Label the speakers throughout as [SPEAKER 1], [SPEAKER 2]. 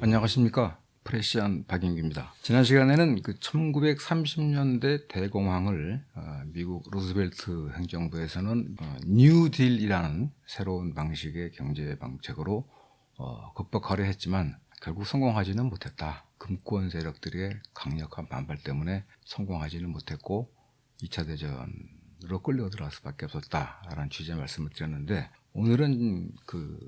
[SPEAKER 1] 안녕하십니까. 프레시안 박인규입니다. 지난 시간에는 그 1930년대 대공황을 미국 루즈벨트 행정부에서는 뉴딜이라는 새로운 방식의 경제 방책으로 극복하려 했지만 결국 성공하지는 못했다. 금권 세력들의 강력한 반발 때문에 성공하지는 못했고 2차 대전으로 끌려 들어갈 수밖에 없었다라는 취지의 말씀을 드렸는데, 오늘은 그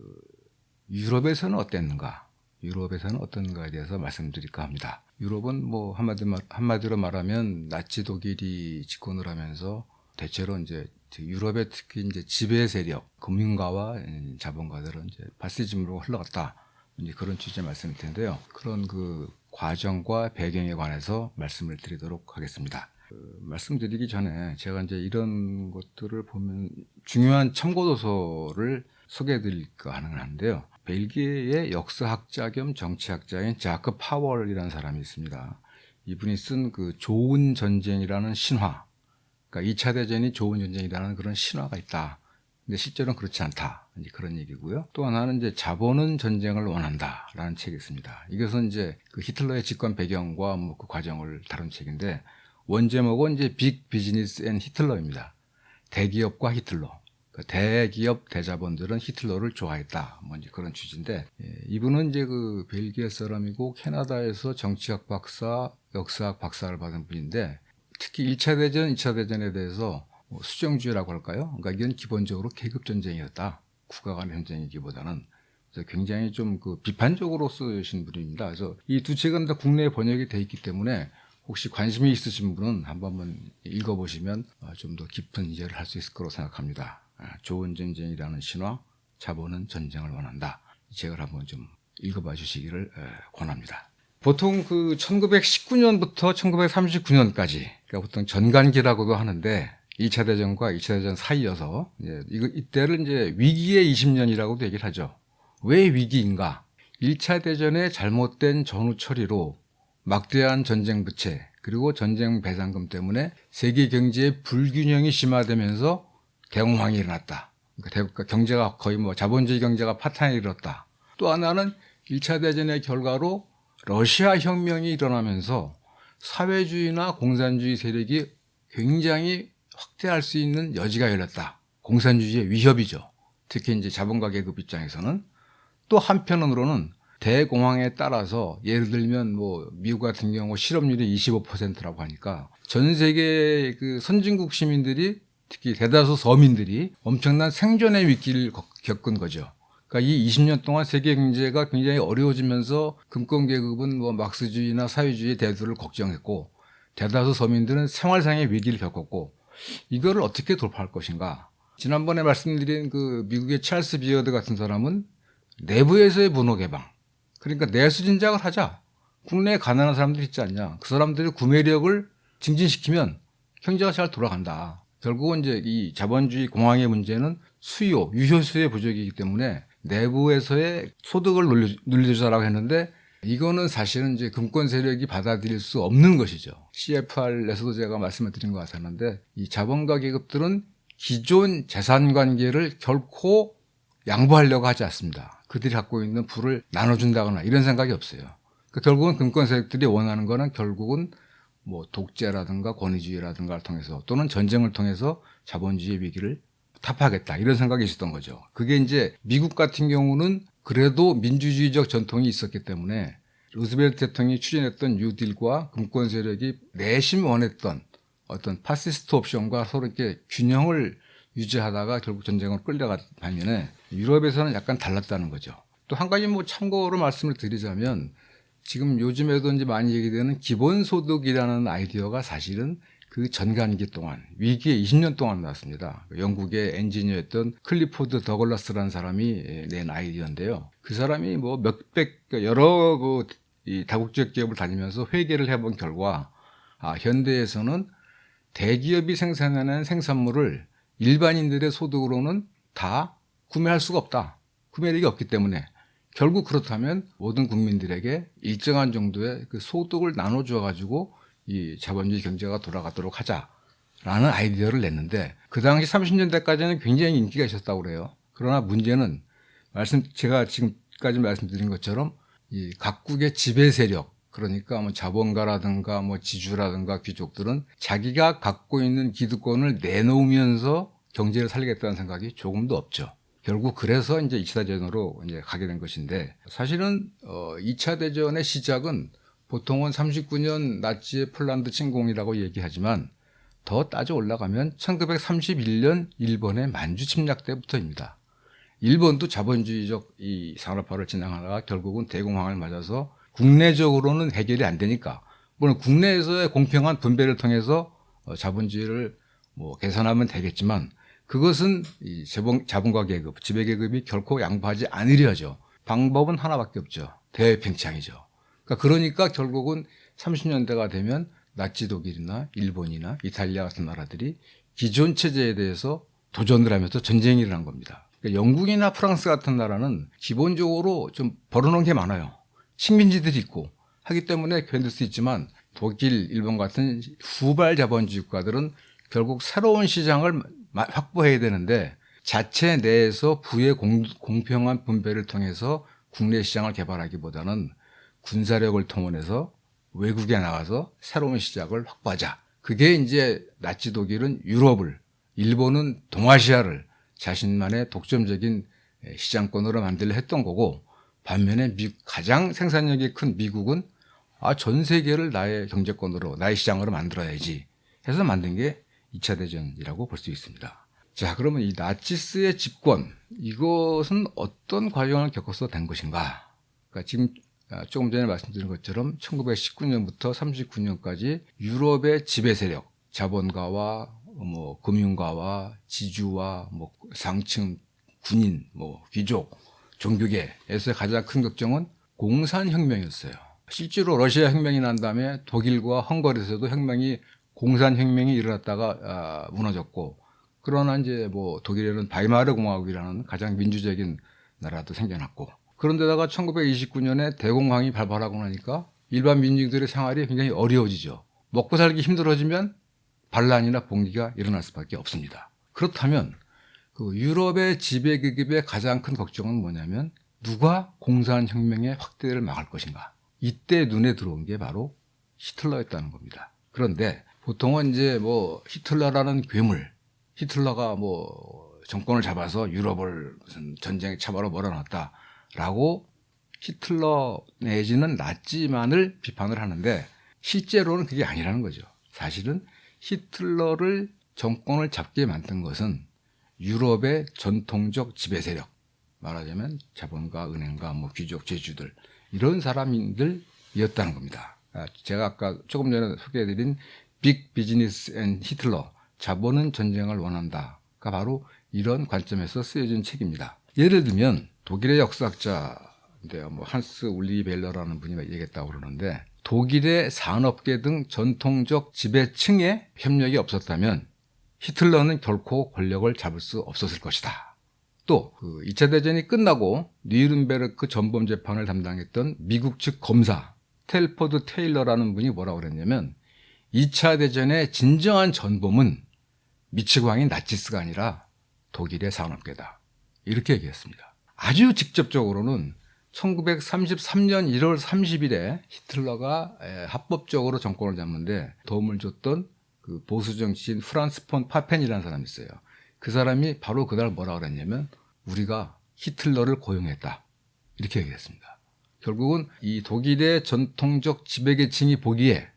[SPEAKER 1] 유럽에서는 어땠는가, 유럽에서는 어떤가에 대해서 말씀드릴까 합니다. 유럽은 뭐 한마디로 말하면 나치 독일이 집권을 하면서 대체로 이제 유럽의 특히 이제 지배 세력, 금융가와 자본가들은 이제 파시즘으로 흘러갔다. 이제 그런 취지의 말씀일 텐데요. 그런 그 과정과 배경에 관해서 말씀을 드리도록 하겠습니다. 말씀드리기 전에 제가 이제 이런 것들을 보면 중요한 참고 도서를 소개해 드릴까 하는데요. 벨기에의 역사학자 겸 정치학자인 자크 파월이라는 사람이 있습니다. 이분이 쓴 그 좋은 전쟁이라는 신화, 그러니까 2차 대전이 좋은 전쟁이라는 그런 신화가 있다. 근데 실제로는 그렇지 않다. 이제 그런 얘기고요. 또 하나는 이제 자본은 전쟁을 원한다라는 책이 있습니다. 이것은 이제 그 히틀러의 집권 배경과 뭐 그 과정을 다룬 책인데, 원제목은 이제 빅 비즈니스 앤 히틀러입니다. 대기업과 히틀러. 대기업 대자본들은 히틀러를 좋아했다. 뭐 이제 그런 취지인데, 이분은 이제 그 벨기에 사람이고 캐나다에서 정치학 박사, 역사학 박사를 받은 분인데, 특히 1차 대전, 2차 대전에 대해서 수정주의라고 할까요? 그러니까 이건 기본적으로 계급 전쟁이었다. 국가 간의 전쟁이기보다는. 그래서 굉장히 좀 그 비판적으로 쓰신 분입니다. 그래서 이 두 책은 다 국내에 번역이 돼 있기 때문에 혹시 관심이 있으신 분은 한번 읽어보시면 좀 더 깊은 이해를 할 수 있을 거라고 생각합니다. 좋은 전쟁이라는 신화, 자본은 전쟁을 원한다. 이 책을 한번 좀 읽어봐 주시기를 권합니다. 보통 그 1919년부터 1939년까지, 그러니까 보통 전간기라고도 하는데 2차 대전과 2차 대전 사이여서 이때를 이제 위기의 20년이라고도 얘기를 하죠. 왜 위기인가? 1차 대전의 잘못된 전후 처리로 막대한 전쟁 부채 그리고 전쟁 배상금 때문에 세계 경제의 불균형이 심화되면서 대공황이 일어났다. 그러니까 경제가 거의 뭐 자본주의 경제가 파탄에 이르렀다. 또 하나는 1차 대전의 결과로 러시아 혁명이 일어나면서 사회주의나 공산주의 세력이 굉장히 확대할 수 있는 여지가 열렸다. 공산주의의 위협이죠. 특히 이제 자본가 계급 입장에서는. 또 한편으로는 대공황에 따라서 예를 들면 뭐 미국 같은 경우 실업률이 25%라고 하니까 전 세계 그 선진국 시민들이 특히 대다수 서민들이 엄청난 생존의 위기를 겪은 거죠. 그러니까 이 20년 동안 세계 경제가 굉장히 어려워지면서 금권 계급은 뭐 막스주의나 사회주의의 대두를 걱정했고 대다수 서민들은 생활상의 위기를 겪었고, 이거를 어떻게 돌파할 것인가. 지난번에 말씀드린 그 미국의 찰스 비어드 같은 사람은 내부에서의 분노 개방, 그러니까 내수 진작을 하자. 국내에 가난한 사람들 있지 않냐. 그 사람들의 구매력을 증진시키면 경제가 잘 돌아간다. 결국은 이제 이 자본주의 공황의 문제는 수요, 유효수의 부족이기 때문에 내부에서의 소득을 늘려주자라고 했는데, 이거는 사실은 이제 금권 세력이 받아들일 수 없는 것이죠. CFR에서도 제가 말씀을 드린 것 같았는데, 이 자본가 계급들은 기존 재산 관계를 결코 양보하려고 하지 않습니다. 그들이 갖고 있는 부를 나눠준다거나 이런 생각이 없어요. 그러니까 결국은 금권 세력들이 원하는 거는 결국은 뭐 독재라든가 권위주의라든가를 통해서 또는 전쟁을 통해서 자본주의의 위기를 타파하겠다, 이런 생각이 있었던 거죠. 그게 이제 미국 같은 경우는 그래도 민주주의적 전통이 있었기 때문에 루즈벨트 대통령이 추진했던 뉴딜과 금권 세력이 내심 원했던 어떤 파시스트 옵션과 서로 이렇게 균형을 유지하다가 결국 전쟁으로 끌려간 반면에 유럽에서는 약간 달랐다는 거죠. 또 한 가지 뭐 참고로 말씀을 드리자면, 지금 요즘에도 이제 많이 얘기되는 기본소득이라는 아이디어가 사실은 그 전간기 동안, 위기의 20년 동안 나왔습니다. 영국의 엔지니어였던 클리포드 더글라스라는 사람이 낸 아이디어인데요. 그 사람이 뭐 여러 이 다국적 기업을 다니면서 회계를 해본 결과, 현대에서는 대기업이 생산하는 생산물을 일반인들의 소득으로는 다 구매할 수가 없다. 구매력이 없기 때문에 결국 그렇다면 모든 국민들에게 일정한 정도의 그 소득을 나눠줘 가지고 이 자본주의 경제가 돌아가도록 하자라는 아이디어를 냈는데, 그 당시 30년대까지는 굉장히 인기가 있었다고 그래요. 그러나 문제는 제가 지금까지 말씀드린 것처럼 이 각국의 지배 세력, 그러니까 뭐 자본가라든가 뭐 지주라든가 귀족들은 자기가 갖고 있는 기득권을 내놓으면서 경제를 살리겠다는 생각이 조금도 없죠. 결국 그래서 이제 2차 대전으로 이제 가게 된 것인데, 사실은 2차 대전의 시작은 보통은 39년 나치의 폴란드 침공이라고 얘기하지만 더 따져 올라가면 1931년 일본의 만주 침략 때부터입니다. 일본도 자본주의적 이 산업화를 진행하다가 결국은 대공황을 맞아서 국내적으로는 해결이 안 되니까, 물론 국내에서의 공평한 분배를 통해서 자본주의를 뭐 개선하면 되겠지만, 그것은 이 자본가 계급, 지배 계급이 결코 양보하지 않으려죠. 방법은 하나밖에 없죠. 대팽창이죠. 그러니까 결국은 30년대가 되면 나치 독일이나 일본이나 이탈리아 같은 나라들이 기존 체제에 대해서 도전을 하면서 전쟁이 일어난 겁니다. 그러니까 영국이나 프랑스 같은 나라는 기본적으로 좀 벌어놓은 게 많아요. 식민지들이 있고 하기 때문에 견딜 수 있지만, 독일, 일본 같은 후발 자본주의 국가들은 결국 새로운 시장을 확보해야 되는데, 자체 내에서 부의 공평한 분배를 통해서 국내 시장을 개발하기보다는 군사력을 통해서 외국에 나가서 새로운 시장을 확보하자. 그게 이제 나치 독일은 유럽을, 일본은 동아시아를 자신만의 독점적인 시장권으로 만들려 했던 거고, 반면에 가장 생산력이 큰 미국은 전 세계를 나의 경제권으로, 나의 시장으로 만들어야지 해서 만든 게 2차 대전이라고 볼 수 있습니다. 자, 그러면 이 나치스의 집권, 이것은 어떤 과정을 겪어서 된 것인가? 그러니까 지금 조금 전에 말씀드린 것처럼 1919년부터 39년까지 유럽의 지배 세력, 자본가와 뭐 금융가와 지주와 뭐 상층 군인, 뭐 귀족, 종교계에서의 가장 큰 걱정은 공산혁명이었어요. 실제로 러시아 혁명이 난 다음에 독일과 헝가리에서도 공산혁명이 일어났다가 무너졌고, 그러나 이제 뭐 독일에는 바이마르 공화국이라는 가장 민주적인 나라도 생겨났고, 그런데다가 1929년에 대공황이 발발하고 나니까 일반 민중들의 생활이 굉장히 어려워지죠. 먹고 살기 힘들어지면 반란이나 봉기가 일어날 수밖에 없습니다. 그렇다면 그 유럽의 지배계급의 가장 큰 걱정은 뭐냐면, 누가 공산혁명의 확대를 막을 것인가. 이때 눈에 들어온 게 바로 히틀러였다는 겁니다. 그런데 보통은 이제 뭐 히틀러라는 괴물, 히틀러가 뭐 정권을 잡아서 유럽을 무슨 전쟁에 참아로 몰아넣었다라고 히틀러 내지는 나치만을 비판을 하는데, 실제로는 그게 아니라는 거죠. 사실은 히틀러를 정권을 잡게 만든 것은 유럽의 전통적 지배 세력, 말하자면 자본가, 은행가, 뭐 귀족, 제주들, 이런 사람들이었다는 겁니다. 제가 아까 조금 전에 소개해드린 빅 비즈니스 앤 히틀러, 자본은 전쟁을 원한다가 바로 이런 관점에서 쓰여진 책입니다. 예를 들면 독일의 역사학자인데요, 뭐 한스 울리 벨러라는 분이 얘기했다고 그러는데, 독일의 산업계 등 전통적 지배층의 협력이 없었다면 히틀러는 결코 권력을 잡을 수 없었을 것이다. 또 2차 대전이 끝나고 뉘른베르크 전범 재판을 담당했던 미국 측 검사 스텔포드 테일러라는 분이 뭐라고 그랬냐면, 2차 대전의 진정한 전범은 미치광이 나치스가 아니라 독일의 산업계다, 이렇게 얘기했습니다. 아주 직접적으로는 1933년 1월 30일에 히틀러가 합법적으로 정권을 잡는데 도움을 줬던 그 보수 정치인 프란스 폰 파펜이라는 사람이 있어요. 그 사람이 바로 그날 뭐라 그랬냐면, 우리가 히틀러를 고용했다, 이렇게 얘기했습니다. 결국은 이 독일의 전통적 지배계층이 보기에,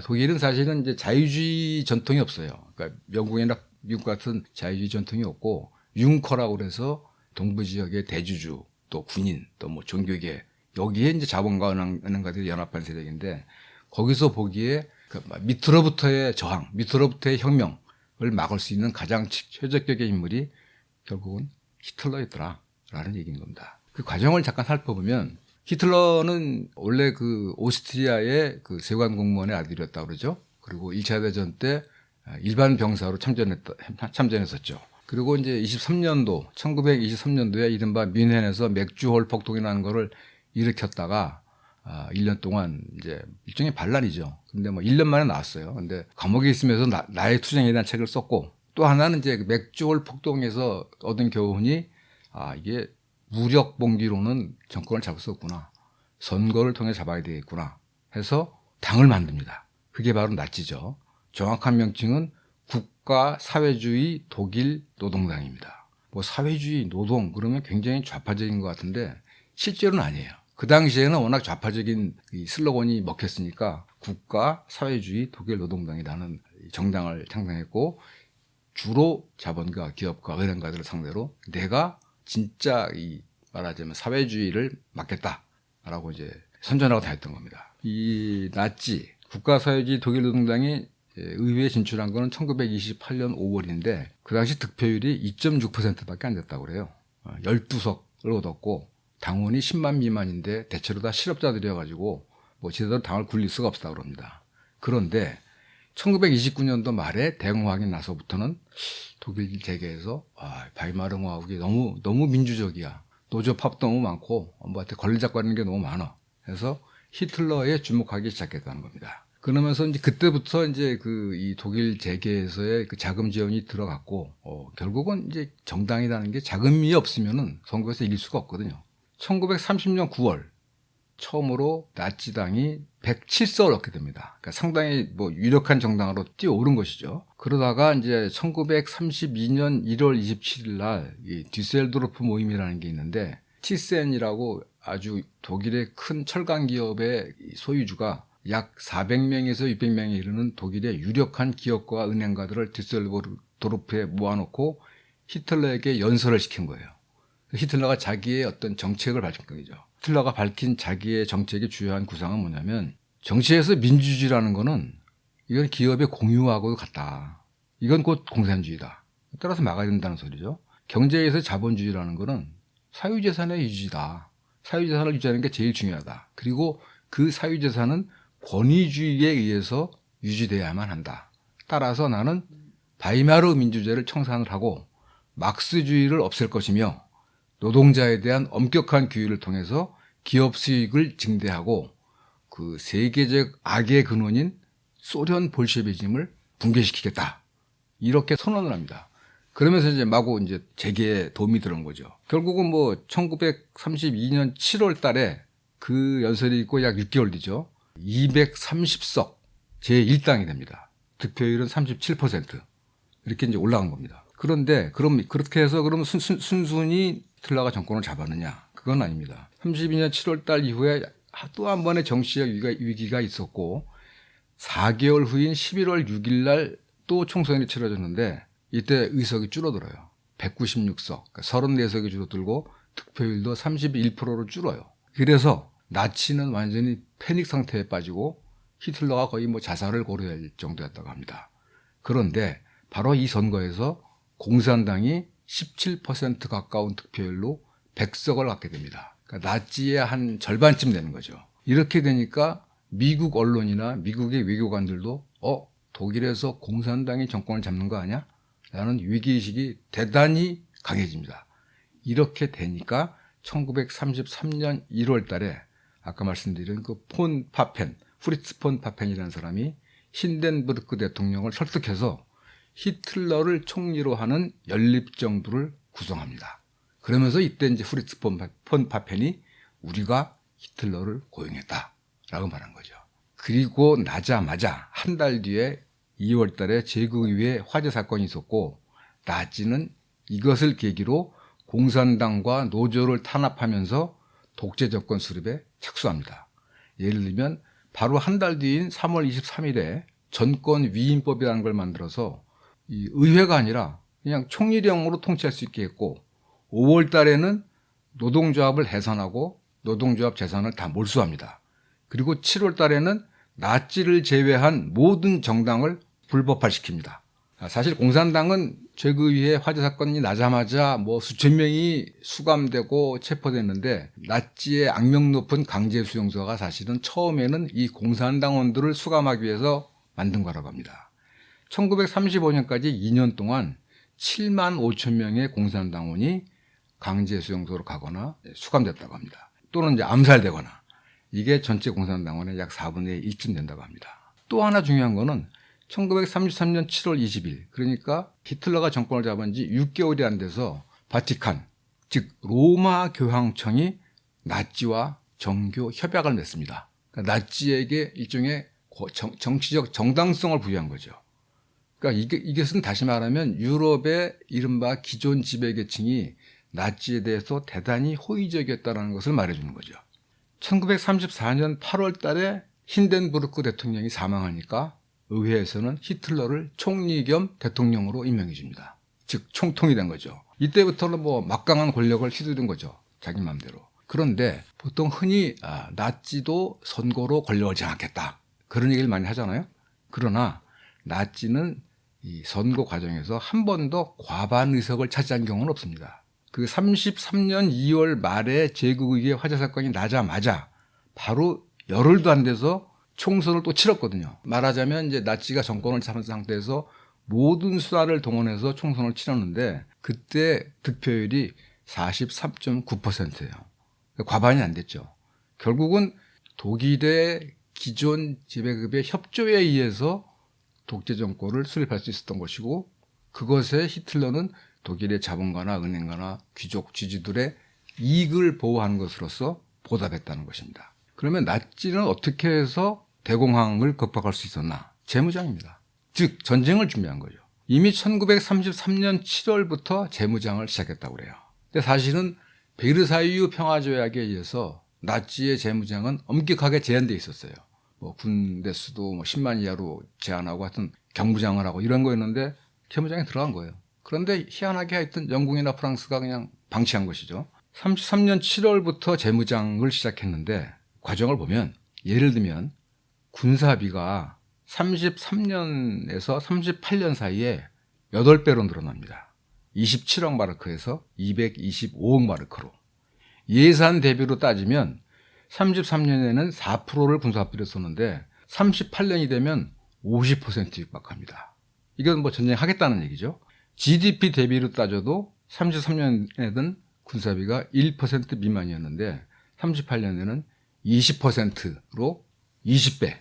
[SPEAKER 1] 독일은 사실은 이제 자유주의 전통이 없어요. 그러니까 영국이나 미국 같은 자유주의 전통이 없고, 융커라고 그래서 동부 지역의 대주주, 또 군인, 또 뭐 종교계, 여기에 이제 자본가 은행가들이 연합한 세력인데, 거기서 보기에 그 밑으로부터의 저항, 밑으로부터의 혁명을 막을 수 있는 가장 최적격의 인물이 결국은 히틀러였더라라는 얘기인 겁니다. 그 과정을 잠깐 살펴보면, 히틀러는 원래 그 오스트리아의 그 세관 공무원의 아들이었다고 그러죠. 그리고 1차 대전 때 일반 병사로 참전했었죠. 그리고 이제 1923년도에 이른바 뮌헨에서 맥주홀 폭동이라는 거를 일으켰다가 1년 동안 이제 일종의 반란이죠. 근데 뭐 1년 만에 나왔어요. 근데 감옥에 있으면서 나의 투쟁에 대한 책을 썼고, 또 하나는 이제 그 맥주홀 폭동에서 얻은 교훈이, 이게 무력 봉기로는 정권을 잡을 수 없구나. 선거를 통해 잡아야 되겠구나 해서 당을 만듭니다. 그게 바로 나치죠. 정확한 명칭은 국가사회주의 독일 노동당입니다. 뭐 사회주의 노동 그러면 굉장히 좌파적인 것 같은데 실제로는 아니에요. 그 당시에는 워낙 좌파적인 이 슬로건이 먹혔으니까 국가사회주의 독일 노동당이라는 정당을 창당했고, 주로 자본가, 기업가, 은행가들을 상대로 내가 진짜 이 말하자면 사회주의를 맡겠다라고 이제 선전하고 다녔던 겁니다. 이 나치 국가사회주의 독일 노동당이 의회에 진출한 거는 1928년 5월인데 그 당시 득표율이 2.6%밖에 안 됐다고 그래요. 12석을 얻었고 당원이 10만 미만인데 대체로 다 실업자들이어가지고 뭐 제대로 당을 굴릴 수가 없었다고 그럽니다. 그런데 1929년도 말에 대공황이 나서부터는 독일 재계에서 바이마르 공화국이 너무 민주적이야. 노조 파업도 너무 많고 뭐한테 권리잡고 하는 게 너무 많아. 그래서 히틀러에 주목하기 시작했다는 겁니다. 그러면서 이제 그때부터 이제 이 독일 재계에서의 그 자금 지원이 들어갔고 결국은 이제 정당이라는 게 자금이 없으면은 선거에서 이길 수가 없거든요. 1930년 9월 처음으로 나치당이 107석을 얻게 됩니다. 그러니까 상당히 뭐 유력한 정당으로 뛰어오른 것이죠. 그러다가 이제 1932년 1월 27일 날 이 뒤셀도르프 모임이라는 게 있는데 티센이라고 아주 독일의 큰 철강 기업의 소유주가 약 400명에서 600명에 이르는 독일의 유력한 기업과 은행가들을 뒤셀도르프에 모아놓고 히틀러에게 연설을 시킨 거예요. 히틀러가 자기의 어떤 정책을 밝힌 거죠. 히틀러가 밝힌 자기의 정책의 주요한 구상은 뭐냐면 정치에서 민주주의라는 거는 이건 기업의 공유하고 같다. 이건 곧 공산주의다. 따라서 막아야 된다는 소리죠. 경제에서 자본주의라는 거는 사유재산의 유지다. 사유재산을 유지하는 게 제일 중요하다. 그리고 그 사유재산은 권위주의에 의해서 유지돼야만 한다. 따라서 나는 바이마르 민주제를 청산을 하고 막스주의를 없앨 것이며 노동자에 대한 엄격한 규율을 통해서 기업 수익을 증대하고 그 세계적 악의 근원인 소련 볼셰비즘을 붕괴시키겠다. 이렇게 선언을 합니다. 그러면서 이제 마구 이제 재계에 도움이 들은 거죠. 결국은 뭐 1932년 7월 달에 그 연설이 있고 약 6개월 뒤죠. 230석 제1당이 됩니다. 득표율은 37%. 이렇게 이제 올라간 겁니다. 그런데 그렇게 해서 그러면 순순히 히틀러가 정권을 잡았느냐? 그건 아닙니다. 32년 7월 달 이후에 또 한 번의 정치적 위기가 있었고 4개월 후인 11월 6일 날 또 총선이 치러졌는데 이때 의석이 줄어들어요. 196석, 그러니까 34석이 줄어들고 득표율도 31%로 줄어요. 그래서 나치는 완전히 패닉 상태에 빠지고 히틀러가 거의 뭐 자살을 고려할 정도였다고 합니다. 그런데 바로 이 선거에서 공산당이 17% 가까운 득표율로 100석을 갖게 됩니다. 그러니까 나치의 한 절반쯤 되는 거죠. 이렇게 되니까 미국 언론이나 미국의 외교관들도 독일에서 공산당이 정권을 잡는 거 아니야? 라는 위기의식이 대단히 강해집니다. 이렇게 되니까 1933년 1월 달에 아까 말씀드린 그 프리츠 폰 파펜이라는 사람이 힌덴부르크 대통령을 설득해서 히틀러를 총리로 하는 연립정부를 구성합니다. 그러면서 이때 이제 프리츠 폰 파펜이 우리가 히틀러를 고용했다라고 말한 거죠. 그리고 나자마자 한 달 뒤에 2월 달에 제국의회 화재 사건이 있었고 나치는 이것을 계기로 공산당과 노조를 탄압하면서 독재 정권 수립에 착수합니다. 예를 들면 바로 한 달 뒤인 3월 23일에 전권 위임법이라는 걸 만들어서 이 의회가 아니라 그냥 총리령으로 통치할 수 있게 했고 5월 달에는 노동조합을 해산하고 노동조합 재산을 다 몰수합니다. 그리고 7월 달에는 나치를 제외한 모든 정당을 불법화시킵니다. 사실 공산당은 제국의회 화재 사건이 나자마자 뭐 수천 명이 수감되고 체포됐는데 나치의 악명 높은 강제 수용소가 사실은 처음에는 이 공산당원들을 수감하기 위해서 만든 거라고 합니다. 1935년까지 2년 동안 7만 5천 명의 공산당원이 강제 수용소로 가거나 수감됐다고 합니다. 또는 이제 암살되거나 이게 전체 공산당원의 약 4분의 1쯤 된다고 합니다. 또 하나 중요한 거는 1933년 7월 20일 그러니까 히틀러가 정권을 잡은 지 6개월이 안 돼서 바티칸 즉 로마 교황청이 나치와 정교 협약을 맺습니다. 그러니까 나치에게 일종의 정치적 정당성을 부여한 거죠. 그러니까 이것은 다시 말하면 유럽의 이른바 기존 지배계층이 나치에 대해서 대단히 호의적이었다는 것을 말해주는 거죠. 1934년 8월 달에 힌덴부르크 대통령이 사망하니까 의회에서는 히틀러를 총리 겸 대통령으로 임명해 줍니다. 즉 총통이 된 거죠. 이때부터는 뭐 막강한 권력을 휘두른 거죠. 자기 마음대로. 그런데 보통 흔히 나치도 선거로 권력을 장악했다. 그런 얘기를 많이 하잖아요. 그러나 나치는 이 선거 과정에서 한 번도 과반 의석을 차지한 경우는 없습니다. 그 33년 2월 말에 제국의회 화재 사건이 나자마자 바로 열흘도 안 돼서 총선을 또 치렀거든요. 말하자면 이제 나치가 정권을 잡은 상태에서 모든 수단을 동원해서 총선을 치렀는데 그때 득표율이 43.9%예요. 과반이 안 됐죠. 결국은 독일의 기존 지배급의 협조에 의해서 독재 정권을 수립할 수 있었던 것이고 그것에 히틀러는 독일의 자본가나 은행가나 귀족 지주들의 이익을 보호하는 것으로서 보답했다는 것입니다. 그러면 나치는 어떻게 해서 대공황을 극복할 수 있었나? 재무장입니다. 즉 전쟁을 준비한 거죠. 이미 1933년 7월부터 재무장을 시작했다고 그래요. 근데 사실은 베르사유 평화조약에 의해서 나치의 재무장은 엄격하게 제한되어 있었어요. 뭐 군대 수도 10만 이하로 제한하고 하여튼 경부장을 하고 이런 거였는데 재무장에 들어간 거예요. 그런데 희한하게 하여튼 영국이나 프랑스가 그냥 방치한 것이죠. 33년 7월부터 재무장을 시작했는데 과정을 보면 예를 들면 군사비가 33년에서 38년 사이에 8배로 늘어납니다. 27억 마르크에서 225억 마르크로. 예산 대비로 따지면 33년에는 4%를 군사비로 썼는데 38년이 되면 50% 육박합니다. 이건 뭐 전쟁하겠다는 얘기죠. GDP 대비로 따져도 33년에는 군사비가 1% 미만이었는데 38년에는 20%로 20배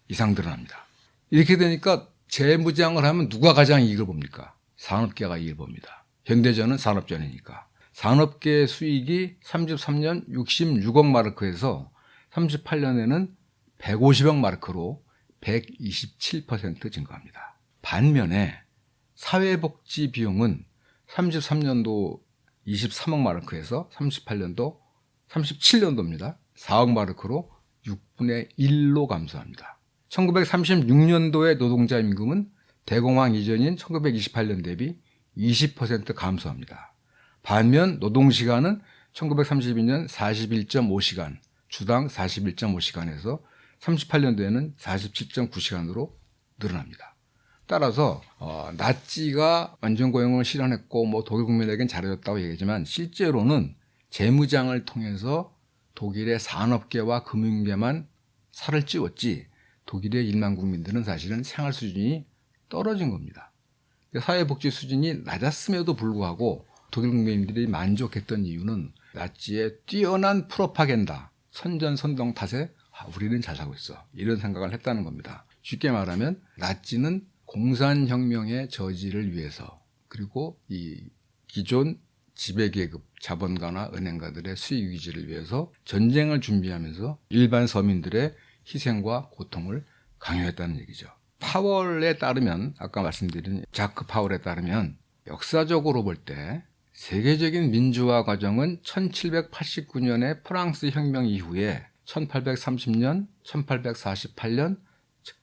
[SPEAKER 1] 이상 늘어납니다. 이렇게 되니까 재무장을 하면 누가 가장 이익을 봅니까? 산업계가 이익을 봅니다. 현대전은 산업전이니까. 산업계 수익이 33년 66억 마르크에서 38년에는 150억 마르크로 127% 증가합니다. 반면에 사회복지 비용은 33년도 23억 마르크에서 37년도입니다. 4억 마르크로 6분의 1로 감소합니다. 1936년도의 노동자 임금은 대공황 이전인 1928년 대비 20% 감소합니다. 반면 노동시간은 1932년 41.5시간, 주당 41.5시간에서 38년도에는 47.9시간으로 늘어납니다. 따라서 나치가 완전고용을 실현했고 뭐 독일 국민에겐 잘해줬다고 얘기하지만 실제로는 재무장을 통해서 독일의 산업계와 금융계만 살을 찌웠지 독일의 일반 국민들은 사실은 생활 수준이 떨어진 겁니다. 사회복지 수준이 낮았음에도 불구하고 독일 국민들이 만족했던 이유는 나치의 뛰어난 프로파간다, 선전선동 탓에 우리는 잘 살고 있어 이런 생각을 했다는 겁니다. 쉽게 말하면 나치는 공산혁명의 저지를 위해서 그리고 이 기존 지배계급, 자본가나 은행가들의 수익 유지를 위해서 전쟁을 준비하면서 일반 서민들의 희생과 고통을 강요했다는 얘기죠. 파월에 따르면 아까 말씀드린 자크 파월에 따르면 역사적으로 볼 때 세계적인 민주화 과정은 1789년의 프랑스 혁명 이후에 1830년, 1848년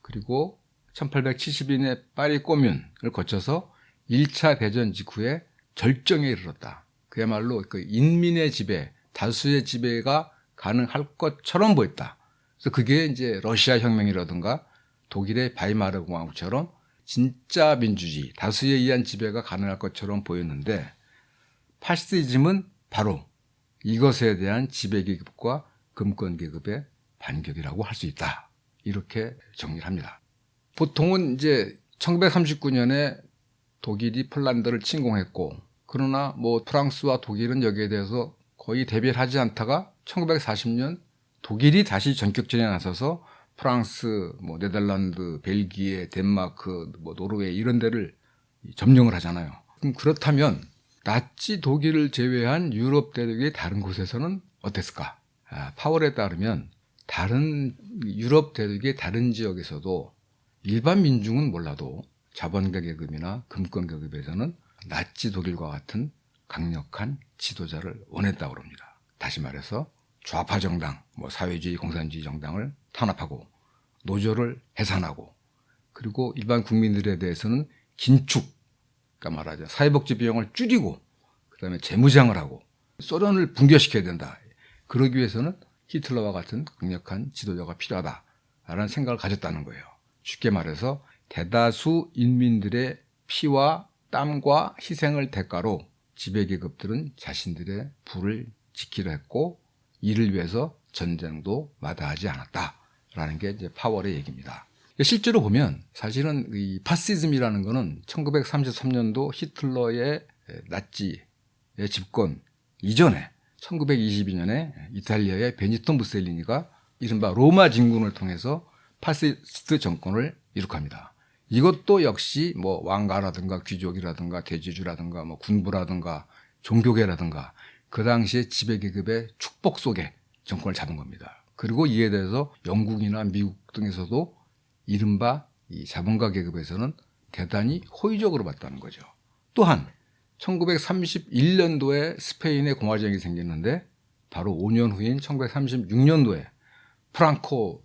[SPEAKER 1] 그리고 1872년의 파리 꼬뮌을 거쳐서 1차 대전 직후에 절정에 이르렀다. 그야말로 그 인민의 지배, 다수의 지배가 가능할 것처럼 보였다. 그래서 그게 이제 러시아 혁명이라든가 독일의 바이마르 공화국처럼 진짜 민주주의, 다수에 의한 지배가 가능할 것처럼 보였는데 파시즘은 바로 이것에 대한 지배계급과 금권계급의 반격이라고 할 수 있다. 이렇게 정리를 합니다. 보통은 이제 1939년에 독일이 폴란드를 침공했고 그러나 뭐 프랑스와 독일은 여기에 대해서 거의 대비를 하지 않다가 1940년 독일이 다시 전격전에 나서서 프랑스, 뭐 네덜란드, 벨기에, 덴마크, 뭐 노르웨이 이런 데를 점령을 하잖아요. 그럼 그렇다면 나치 독일을 제외한 유럽 대륙의 다른 곳에서는 어땠을까? 파월에 따르면 다른 유럽 대륙의 다른 지역에서도 일반 민중은 몰라도 자본가 계급이나 금권 계급에서는 나치 독일과 같은 강력한 지도자를 원했다고 합니다. 다시 말해서 좌파 정당, 사회주의 공산주의 정당을 탄압하고 노조를 해산하고 그리고 일반 국민들에 대해서는 긴축, 그러니까 말하자 사회복지 비용을 줄이고 그다음에 재무장을 하고 소련을 붕괴시켜야 된다. 그러기 위해서는 히틀러와 같은 강력한 지도자가 필요하다라는 생각을 가졌다는 거예요. 쉽게 말해서 대다수 인민들의 피와 땀과 희생을 대가로 지배계급들은 자신들의 부를 지키려 했고 이를 위해서 전쟁도 마다하지 않았다라는 게 이제 파월의 얘기입니다. 실제로 보면 사실은 이 파시즘이라는 거는 1933년도 히틀러의 나치의 집권 이전에 1922년에 이탈리아의 베니토 무셀리니가 이른바 로마 진군을 통해서 파시스트 정권을 이룩합니다. 이것도 역시 왕가라든가 귀족이라든가 대지주라든가 군부라든가 종교계라든가 그 당시에 지배계급의 축복 속에 정권을 잡은 겁니다. 그리고 이에 대해서 영국이나 미국 등에서도 이른바 이 자본가 계급에서는 대단히 호의적으로 봤다는 거죠. 또한 1931년도에 스페인에 공화정이 생겼는데 바로 5년 후인 1936년도에 프랑코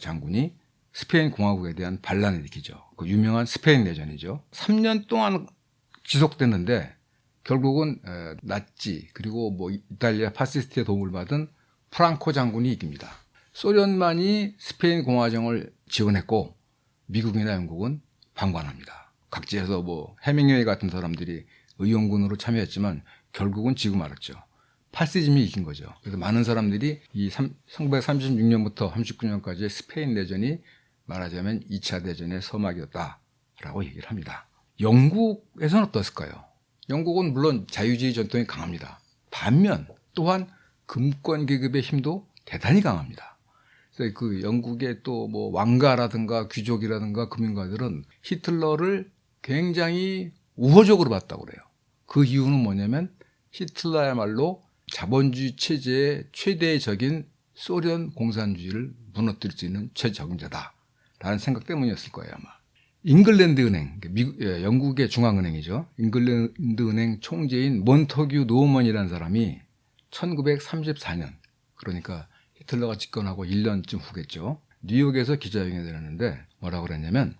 [SPEAKER 1] 장군이 스페인 공화국에 대한 반란을 일으키죠. 그 유명한 스페인 내전이죠. 3년 동안 지속됐는데 결국은 나치 그리고 이탈리아 파시스트의 도움을 받은 프랑코 장군이 이깁니다. 소련만이 스페인 공화정을 지원했고 미국이나 영국은 방관합니다. 각지에서 해밍웨이 같은 사람들이 의용군으로 참여했지만 결국은 지고 말았죠. 파시즘이 이긴 거죠. 그래서 많은 사람들이 이 1936년부터 39년까지의 스페인 내전이 말하자면 2차 대전의 서막이었다라고 얘기를 합니다. 영국에서는 어떻을까요? 영국은 물론 자유주의 전통이 강합니다. 반면 또한 금권 계급의 힘도 대단히 강합니다. 그래서 그 영국의 또 왕가라든가 귀족이라든가 금융가들은 히틀러를 굉장히 우호적으로 봤다고 그래요. 그 이유는 뭐냐면 히틀러야말로 자본주의 체제의 최대적인 소련 공산주의를 무너뜨릴 수 있는 최적임자다라는 생각 때문이었을 거예요, 아마. 잉글랜드 은행, 영국의 중앙은행이죠. 잉글랜드 은행 총재인 몬터규 노먼이라는 사람이 1934년, 그러니까 히틀러가 집권하고 1년쯤 후겠죠. 뉴욕에서 기자회견을 했는데 뭐라고 그랬냐면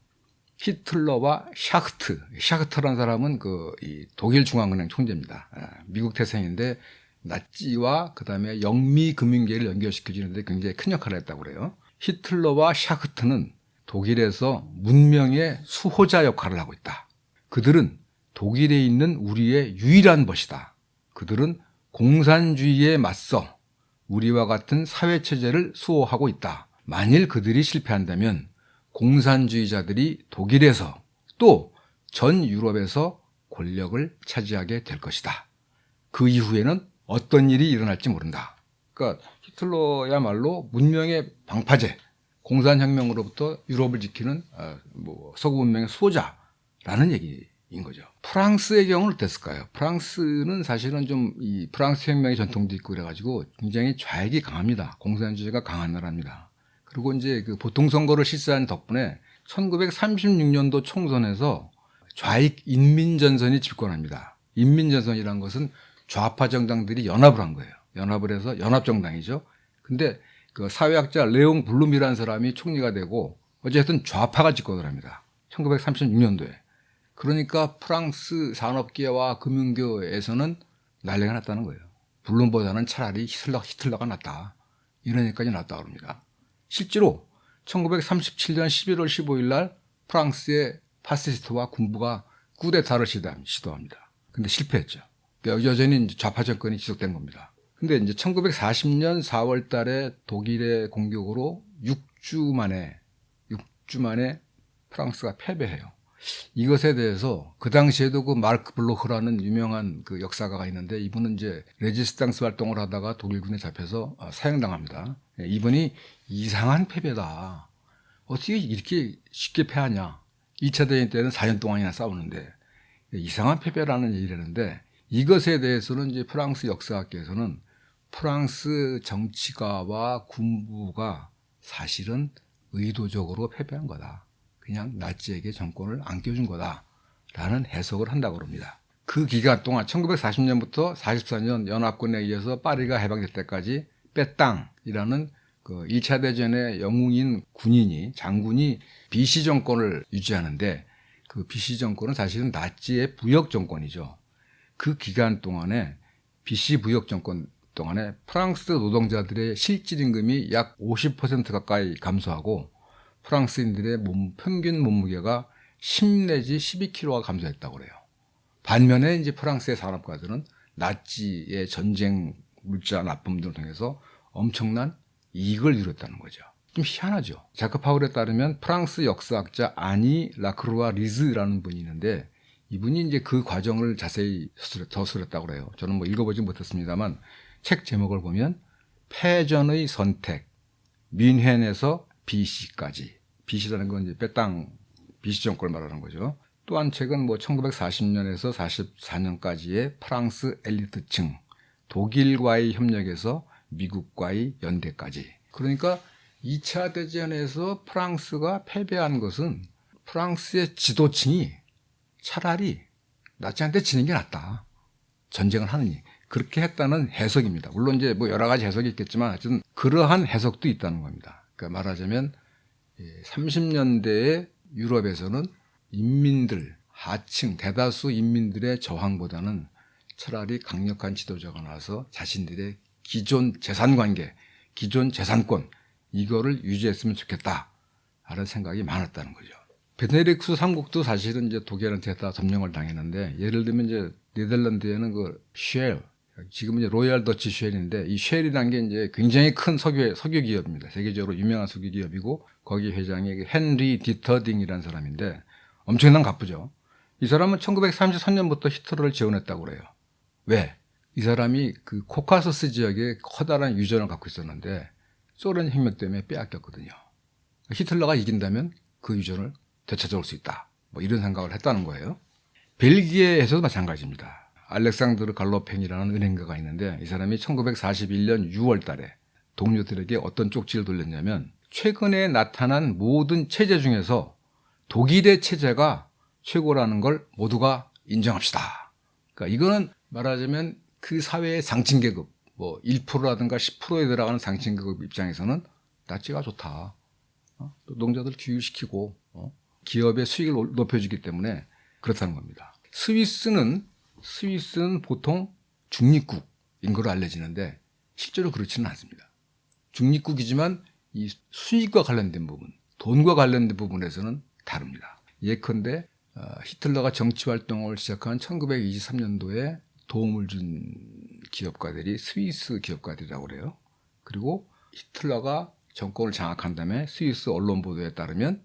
[SPEAKER 1] 히틀러와 샤흐트라는 사람은 이 독일 중앙은행 총재입니다. 미국 태생인데 나치와 그다음에 영미 금융계를 연결시켜주는데 굉장히 큰 역할을 했다고 그래요. 히틀러와 샤흐트는 독일에서 문명의 수호자 역할을 하고 있다. 그들은 독일에 있는 우리의 유일한 벗이다. 그들은 공산주의에 맞서 우리와 같은 사회체제를 수호하고 있다. 만일 그들이 실패한다면 공산주의자들이 독일에서 또 전 유럽에서 권력을 차지하게 될 것이다. 그 이후에는 어떤 일이 일어날지 모른다. 그러니까 히틀러야말로 문명의 방파제, 공산혁명으로부터 유럽을 지키는 서구 문명의 수호자라는 얘기인 거죠. 프랑스의 경우는 어땠을까요? 프랑스는 사실은 좀 이 프랑스 혁명의 전통도 있고 그래가지고 굉장히 좌익이 강합니다. 공산주의가 강한 나라입니다. 그리고 이제 그 보통선거를 실시한 덕분에 1936년도 총선에서 좌익 인민전선이 집권합니다. 인민전선이라는 것은 좌파 정당들이 연합을 한 거예요. 연합을 해서 연합정당이죠. 근데 그 사회학자 레옹 블룸이라는 사람이 총리가 되고 어쨌든 좌파가 집권을 합니다. 1936년도에. 그러니까 프랑스 산업계와 금융계에서는 난리가 났다는 거예요. 블룸보다는 차라리 히틀러가 낫다. 이런 얘기까지 났다고 합니다. 실제로 1937년 11월 15일 날 프랑스의 파시스트와 군부가 쿠데타를 시도합니다. 근데 실패했죠. 여전히 좌파 정권이 지속된 겁니다. 근데 이제 1940년 4월 달에 독일의 공격으로 6주 만에 프랑스가 패배해요. 이것에 대해서 그 당시에도 그 마르크 블로흐라는 유명한 그 역사가가 있는데 이분은 이제 레지스탕스 활동을 하다가 독일군에 잡혀서 사형당합니다. 이분이 이상한 패배다. 어떻게 이렇게 쉽게 패하냐. 2차 대전 때는 4년 동안이나 싸우는데 이상한 패배라는 얘기를 했는데 이것에 대해서는 이제 프랑스 역사학계에서는 프랑스 정치가와 군부가 사실은 의도적으로 패배한 거다. 그냥 나치에게 정권을 안겨준 거다라는 해석을 한다고 합니다. 그 기간 동안 1940년부터 44년 연합군에 의해서 파리가 해방될 때까지 빼땅이라는 그 1차 대전의 영웅인 군인이 장군이 비시 정권을 유지하는데 그 비시 정권은 사실은 나치의 부역 정권이죠. 그 기간 동안에 비시 부역 정권 동안에 프랑스 노동자들의 실질 임금이 약 50% 가까이 감소하고 프랑스인들의 평균 몸무게가 10 내지 12kg가 감소했다고 그래요. 반면에 이제 프랑스의 산업가들은 나치의 전쟁 물자 납품 등을 통해서 엄청난 이익을 이뤘다는 거죠. 좀 희한하죠. 자크 파울에 따르면 프랑스 역사학자 아니 라크루아 리즈라는 분이 있는데 이분이 이제 그 과정을 자세히 서술했다고 그래요. 저는 뭐 읽어보진 못했습니다만 책 제목을 보면 패전의 선택, 뮌헨에서 비시까지. 비시라는 건 이제 빼땅 비시 정권을 말하는 거죠. 또 한 책은 뭐 1940년에서 44년까지의 프랑스 엘리트층, 독일과의 협력에서 미국과의 연대까지. 그러니까 2차 대전에서 프랑스가 패배한 것은 프랑스의 지도층이 차라리 나치한테 지는 게 낫다. 전쟁을 하느니. 그렇게 했다는 해석입니다. 물론 이제 뭐 여러 가지 해석이 있겠지만 하여튼 그러한 해석도 있다는 겁니다. 그러니까 말하자면 30년대의 유럽에서는 인민들, 하층, 대다수 인민들의 저항보다는 차라리 강력한 지도자가 나와서 자신들의 기존 재산관계, 기존 재산권 이거를 유지했으면 좋겠다 라는 생각이 많았다는 거죠. 베네딕스 3국도 사실은 이제 독일한테 다 점령을 당했는데 예를 들면 이제 네덜란드에는 그 쉘, 지금은 이제 로얄 더치 쉘인데 이 쉘이라는 게 이제 굉장히 큰 석유 기업입니다. 세계적으로 유명한 석유 기업이고 거기 회장이 헨리 디터딩이라는 사람인데 엄청난 갑부죠. 이 사람은 1933년부터 히틀러를 지원했다고 그래요. 왜? 이 사람이 그 코카소스 지역에 커다란 유전을 갖고 있었는데 소련 혁명 때문에 빼앗겼거든요. 히틀러가 이긴다면 그 유전을 되찾아올 수 있다. 뭐 이런 생각을 했다는 거예요. 벨기에에서도 마찬가지입니다. 알렉산드르 갈로펜이라는 은행가가 있는데 이 사람이 1941년 6월 달에 동료들에게 어떤 쪽지를 돌렸냐면 최근에 나타난 모든 체제 중에서 독일의 체제가 최고라는 걸 모두가 인정합시다. 그러니까 이거는 말하자면 그 사회의 상층계급, 뭐 1%라든가 10%에 들어가는 상층계급 입장에서는 나치가 좋다. 노동자들 규율시키고 기업의 수익을 높여주기 때문에 그렇다는 겁니다. 스위스는 보통 중립국인 걸로 알려지는데 실제로 그렇지는 않습니다. 중립국이지만 이 수익과 관련된 부분, 돈과 관련된 부분에서는 다릅니다. 예컨대 히틀러가 정치활동을 시작한 1923년도에 도움을 준 기업가들이 스위스 기업가들이라고 그래요. 그리고 히틀러가 정권을 장악한 다음에 스위스 언론 보도에 따르면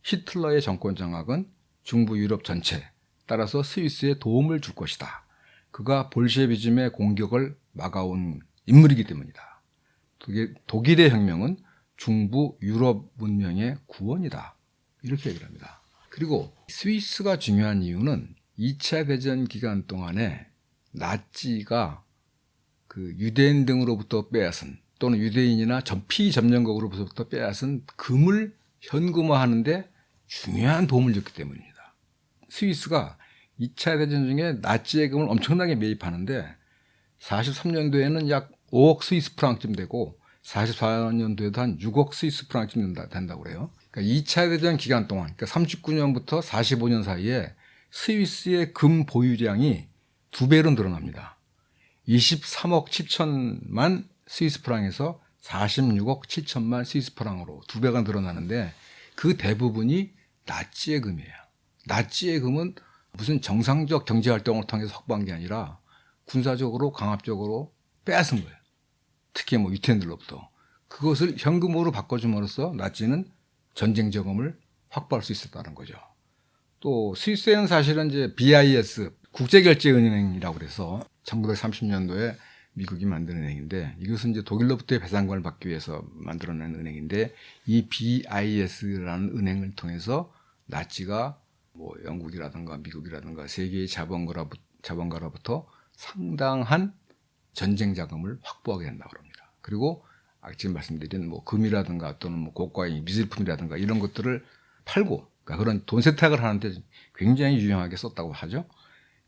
[SPEAKER 1] 히틀러의 정권 장악은 중부 유럽 전체 따라서 스위스에 도움을 줄 것이다. 그가 볼셰비즘의 공격을 막아온 인물이기 때문이다. 독일의 혁명은 중부 유럽 문명의 구원이다. 이렇게 얘기를 합니다. 그리고 스위스가 중요한 이유는 2차 대전 기간 동안에 나치가 그 유대인 등으로부터 빼앗은 또는 유대인이나 피점령국으로부터 빼앗은 금을 현금화하는데 중요한 도움을 줬기 때문입니다. 스위스가 2차 대전 중에 나치의 금을 엄청나게 매입하는데 43년도에는 약 5억 스위스 프랑쯤 되고 44년도에도 한 6억 스위스 프랑쯤 된다고 그래요. 그러니까 2차 대전 기간 동안, 그러니까 39년부터 45년 사이에 스위스의 금 보유량이 2배로 늘어납니다. 23억 7천만 스위스 프랑에서 46억 7천만 스위스 프랑으로 2배가 늘어나는데 그 대부분이 나치의 금이에요. 나치의 금은 무슨 정상적 경제활동을 통해서 확보한 게 아니라 군사적으로 강압적으로 빼앗은 거예요. 특히 뭐 유태인들로부터. 그것을 현금으로 바꿔줌으로써 나치는 전쟁 저금을 확보할 수 있었다는 거죠. 또 스위스에는 사실은 이제 BIS 국제결제은행이라고 그래서 1930년도에 미국이 만든 은행인데 이것은 이제 독일로부터의 배상권을 받기 위해서 만들어낸 은행인데 이 BIS라는 은행을 통해서 나치가 뭐 영국이라든가 미국이라든가 세계의 자본가로부터 상당한 전쟁 자금을 확보하게 된다고 합니다. 그리고 지금 말씀드린 뭐 금이라든가 또는 뭐 고가의 미술품이라든가 이런 것들을 팔고, 그러니까 그런 돈 세탁을 하는데 굉장히 유용하게 썼다고 하죠.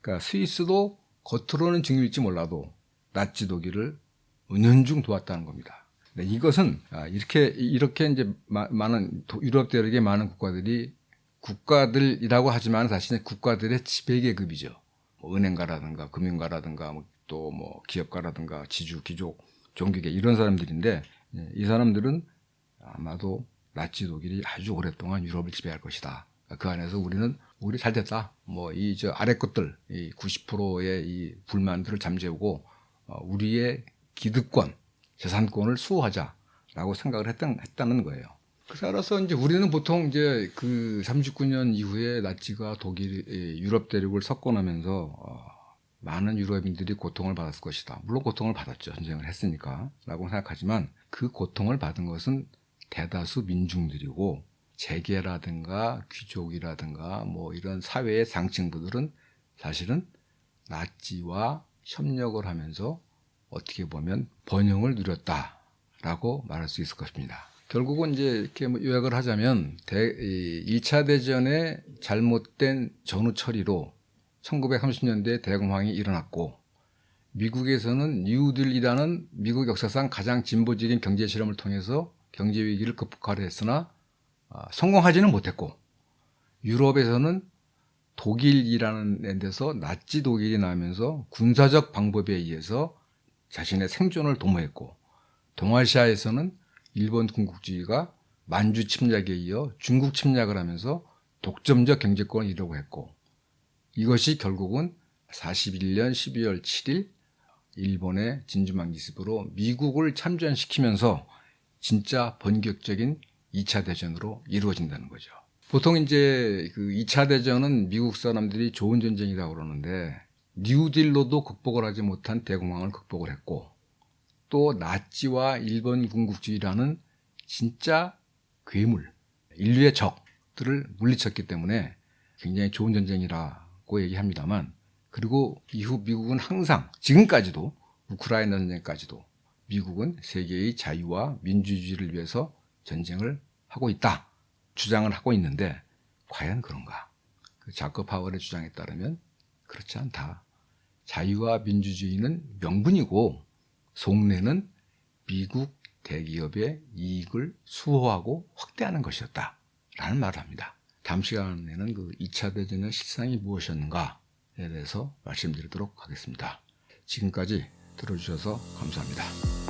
[SPEAKER 1] 그러니까 스위스도 겉으로는 중립일지 몰라도 나치 독일을 은연중 도왔다는 겁니다. 네, 이것은 이렇게 이제 많은 유럽 대륙의 많은 국가들이라고 하지만 사실 국가들의 지배계급이죠. 뭐 은행가라든가 금융가라든가 또 뭐 기업가라든가 지주, 귀족, 종교계 이런 사람들인데, 이 사람들은 아마도 나치 독일이 아주 오랫동안 유럽을 지배할 것이다. 그 안에서 우리 잘 됐다. 뭐 아래 것들, 이 90%의 이 불만들을 잠재우고 우리의 기득권, 재산권을 수호하자라고 생각을 했다는 거예요. 그래서 이제 우리는 보통 이제 그 39년 이후에 나치가 유럽 대륙을 석권하면서 많은 유럽인들이 고통을 받았을 것이다. 물론 고통을 받았죠. 전쟁을 했으니까. 라고 생각하지만 그 고통을 받은 것은 대다수 민중들이고, 재계라든가 귀족이라든가 뭐 이런 사회의 상층부들은 사실은 나치와 협력을 하면서 어떻게 보면 번영을 누렸다라고 말할 수 있을 것입니다. 결국은 이제 이렇게 뭐 요약을 하자면 1차 대전의 잘못된 전후 처리로 1930년대에 대공황이 일어났고, 미국에서는 뉴딜이라는 미국 역사상 가장 진보적인 경제 실험을 통해서 경제 위기를 극복하려 했으나 성공하지는 못했고, 유럽에서는 독일이라는 데서 나치 독일이 나오면서 군사적 방법에 의해서 자신의 생존을 도모했고, 동아시아에서는 일본 군국주의가 만주 침략에 이어 중국 침략을 하면서 독점적 경제권을 이루려고 했고, 이것이 결국은 41년 12월 7일 일본의 진주만 기습으로 미국을 참전시키면서 진짜 본격적인 2차 대전으로 이루어진다는 거죠. 보통 이제 그 2차 대전은 미국 사람들이 좋은 전쟁이라고 그러는데, 뉴딜로도 극복을 하지 못한 대공황을 극복을 했고, 또 나치와 일본 군국주의라는 진짜 괴물, 인류의 적들을 물리쳤기 때문에 굉장히 좋은 전쟁이라고 얘기합니다만, 그리고 이후 미국은 항상 지금까지도 우크라이나 전쟁까지도 미국은 세계의 자유와 민주주의를 위해서 전쟁을 하고 있다 주장을 하고 있는데, 과연 그런가? 그 자커 파월의 주장에 따르면 그렇지 않다. 자유와 민주주의는 명분이고 속내는 미국 대기업의 이익을 수호하고 확대하는 것이었다 라는 말을 합니다. 다음 시간에는 그 2차 대전의 실상이 무엇이었는가에 대해서 말씀드리도록 하겠습니다. 지금까지 들어주셔서 감사합니다.